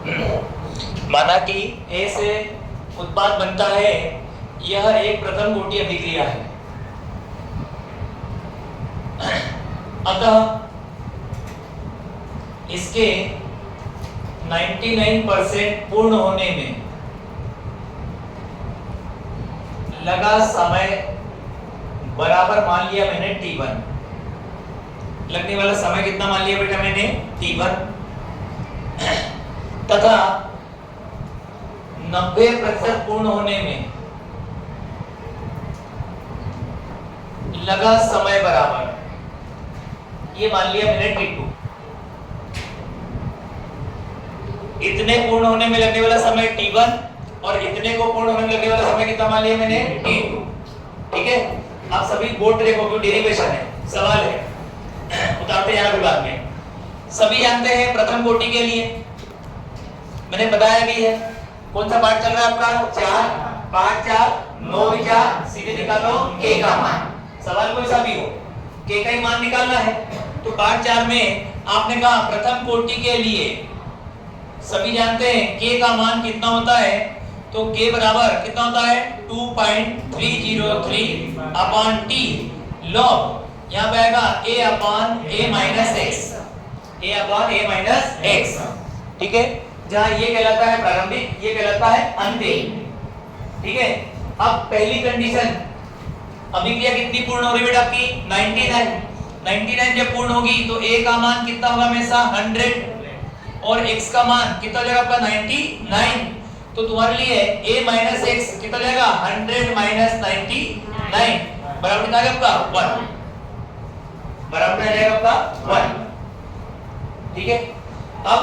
माना कि ए से उत्पाद बनता है, यह एक प्रथम कोटि अभिक्रिया है। अतः इसके 99% पूर्ण होने में लगा समय बराबर मान लिया मैंने T1। लगने वाला समय कितना मान लिया बेटा मैंने? T1। तथा 90% पूर्ण होने में लगा समय बराबर ये मान लिया मैंने T2। इतने पूर्ण होने में लगने वाला समय T1 और इतने को पूर्ण होने में लगने वाला समय कितना मान लिया मैंने? T2। ठीक है, आप सभी बोर्ड देखोगे, डेरिवेशन है, सवाल है, उतारते हैं यहाँ विभाग में। सभी जानते हैं प्रथम कोटि के लिए मैंने बताया भी है। कौन सा पार्ट चल रहा है आपका? 4 5 4 9 विचार, सीधे निकालो k का मान। सवाल कोई सा भी हो, k का ही मान निकालना है। तो पार्ट 4 में आपने कहा प्रथम कोटि के लिए सभी जानते हैं k का मान कितना होता है, तो k बराबर कितना होता है? 2.303 अपॉन t log, यहाँ पे आएगा a upon a minus x, a upon a minus x। ठीक है, जहाँ ये कहलाता है प्रारंभिक, ये कहलाता है अंतिम। ठीक है, अब पहली कंडीशन, अभिक्रिया कितनी पूर्ण हो रही है बेटा आपकी? 99 जब पूर्ण होगी तो a का मान कितना होगा? हमेशा 100 और x का मान कितना हो जाएगा आपका? 99। तो तुम्हारे लिए a माइनस x कितना जाएगा? 100 माइनस 99 बराबर कितना आएगा आपका? 1। बराबर कितना जाएगा आपका? 1। ठीक है, अब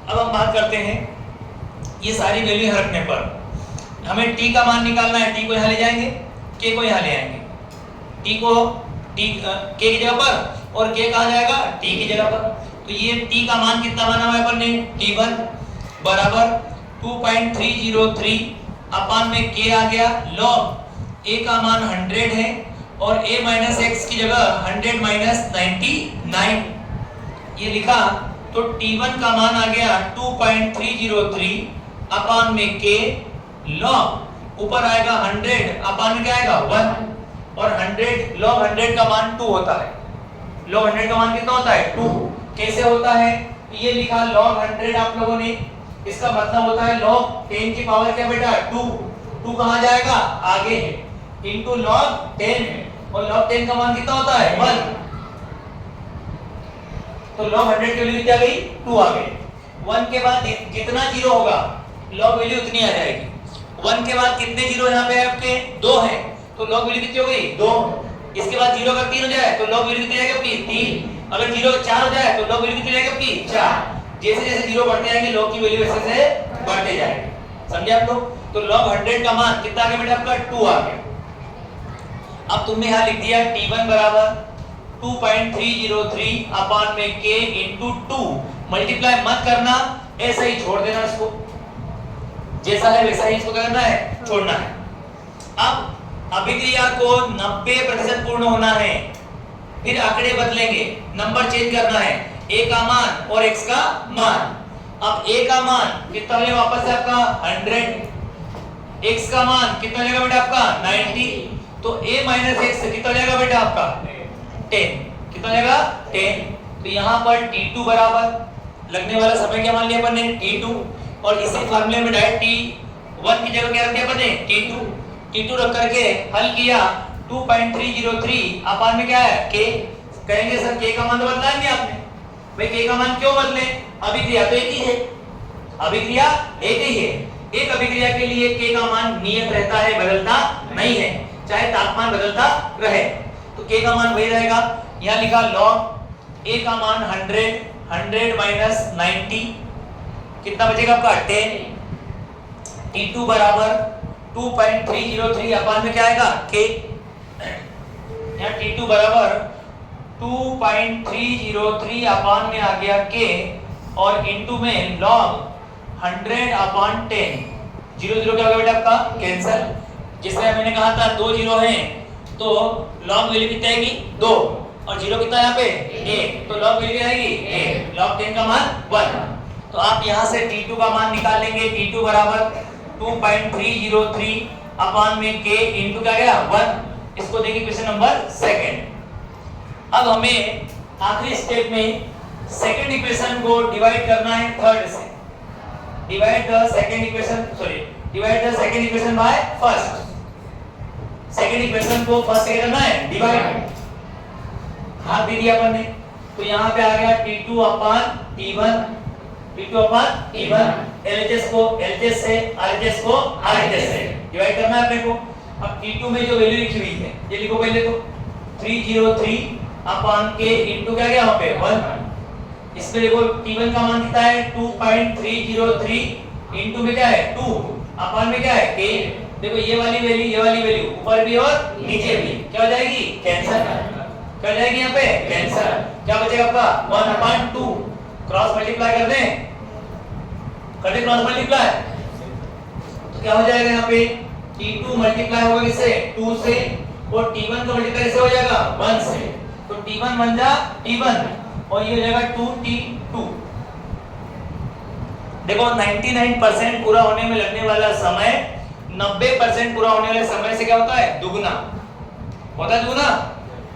हम बात करते हैं ये सारी वैल्यू रखने पर हमें t का मान निकालना है। t को यहाँ ले जाएंगे, k को यहाँ ले आएंगे। t को k की जगह पर और k कहाँ जाएगा? t की जगह पर। तो ये t का मान कितना माना हुआ है अपन ने? T1 बराबर 2.303 अपान में k आ गया log a का मान 100 है और a माइनस x की जगह 100 माइनस 99 ये लिखा। तो T1 का मान आ गया 2.303 अपान में k log ऊपर आएगा 100 अपान में क्या आएगा? 1 और 100 log 100 का मान 2 होता है। log 100 का मान कितना होता है? 2। कैसे होता है? ये लिखा log 100 आप लोगों ने, इसका मतलब होता है log 10 की पावर क्या बेटा? 2। 2 कहाँ जाएगा? आगे है, इनटू log 10 और log 10 का मान कितना होता है? 1। तो log 100 की वैल्यू क्या गई? 2 आ गई। 1 के बाद जितना जीरो होगा log वैल्यू उतनी आ जाएगी। 1 के बाद कितने जीरो यहाँ पे आपके? 2 है, तो log वैल्यू कितनी हो गई? 2। इसके बाद जीरो का 3 हो जाए तो log वैल्यू कितनी आएगी आपकी? 3। अगर जीरो 4 हो जाए तो log वैल्यू कितनी आएगी आपकी? 4। जैसे जैसे जीरो बढ़ते जाएंगे log की वैल्यू ऐसे से बढ़ते जाएगी। समझे आप लोग? तो log 100 का मान कितना आ गया बेटा आपका? 2 आ गया। अब तुमने यहाँ लिख दिया T1 बराबर 2.303 अपान में k इंटू 2। मल्टीप्लाई मत करना, ऐसा ही छोड़ देना इसको, जैसा है वैसा ही इसको करना है, छोड़ना है। अब अभिक्रिया को 90% पूर्ण होना है, फिर आंकड़े बदलेंगे, नंबर चेंज करना है, a का मान और x का मान। अब a का मान कितना हो जाएगा वापस से आपका? 100। x का मान कितना हो जाएगा बेटा आपका? 90। तो a माइनस x कितना हो जाएगा बेटा आपका? 10। कितना हो जाएगा? 10। तो यहाँ पर T2 बराबर लगने वाला समय क्या मान लिया अपन ने? T2। और इसी फार्मूले में डायरेक्ट T1 की जगह क्या रख दिया अपन ने? T2 रख करके हल किया। 2.303 अपान में क्या है? k। कहेंगे सर k का मान तो बदला नहीं आपने। भाई k का मान क्यों बदले? अभिक्रिया तो एक ही है, अभिक्रिया एक ही है। एक अभिक्रिया के लिए k का मान नियत रहता है, बदलता नहीं है, चाहे तापमान बदलता रहे। तो k का मान वही रहेगा। यहाँ लिखा log a का मान 100 माइनस 90 कितना बचेगा आपका? 10। T2 बराबर 2.303 अपान में क्या आएगा? k। यहाँ T2 बराबर 2.303 अपान में आ गया k और इनटू में log 100 अपान 10। 0 क्या होगा बेटा आपका? कैंसिल। जिसमें मैंने कहा था 2 जीरो हैं तो log वैल्यू कितनी आएगी? 2 और जीरो कितना यहाँ पे? 1, तो log वैल्यू आएगी 1। log 10 का मान 1। तो आप यहां से t2 का मान निकाल लेंगे। t2 बराबर 2.303 अपॉन में k इनटू क्या गया 1। इसको देखिए क्वेश्चन नंबर सेकंड। अब हमें आखिरी स्टेप में सेकंड इक्वेशन को डिवाइड करना है थर्ड से। Divide the second equation by first. Second equation को फर्स्ट से करना है डिवाइड। हाथ दे दिया अपन ने, तो यहाँ पे आ गया t2 अपॉन t1, LHS को LHS से, RHS को RHS से डिवाइड करना है अपने को। अब t2 में जो वैल्यू लिखी हुई है ये लिखो पहले तो 303 अपॉन k इनटू क्या गया वहां पे 1। इसमें देखो t1 का मान कितना है 2.303 इनटू में क्या है 2 अपॉन में क्या है k। देखो ये वाली वैल्यू ऊपर भी और नीचे भी क्या हो जाएगी कैंसिल। क्या हो जाएगी यहाँ पे कैंसिल। क्या बचेगा आपका 1/2 क्रॉस मल्टीप्लाई कर दें, क्रॉस मल्टीप्लाई तो क्या हो जाएगा यहाँ पे t2 मल्टीप्लाई होगा किससे 2 से और t1 का मल्टीप्लाई कैसे हो जाएगा 1 से। तो t1 बन जा t1 और ये हो जाएगा 2t2। देखो 99% पूरा होने में लगने वाला समय 90% पूरा होने वाले समय से क्या होता है दुगुना होता है। दुगुना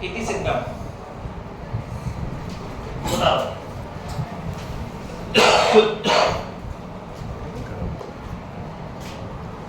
कितनी सिद्धम बताओ।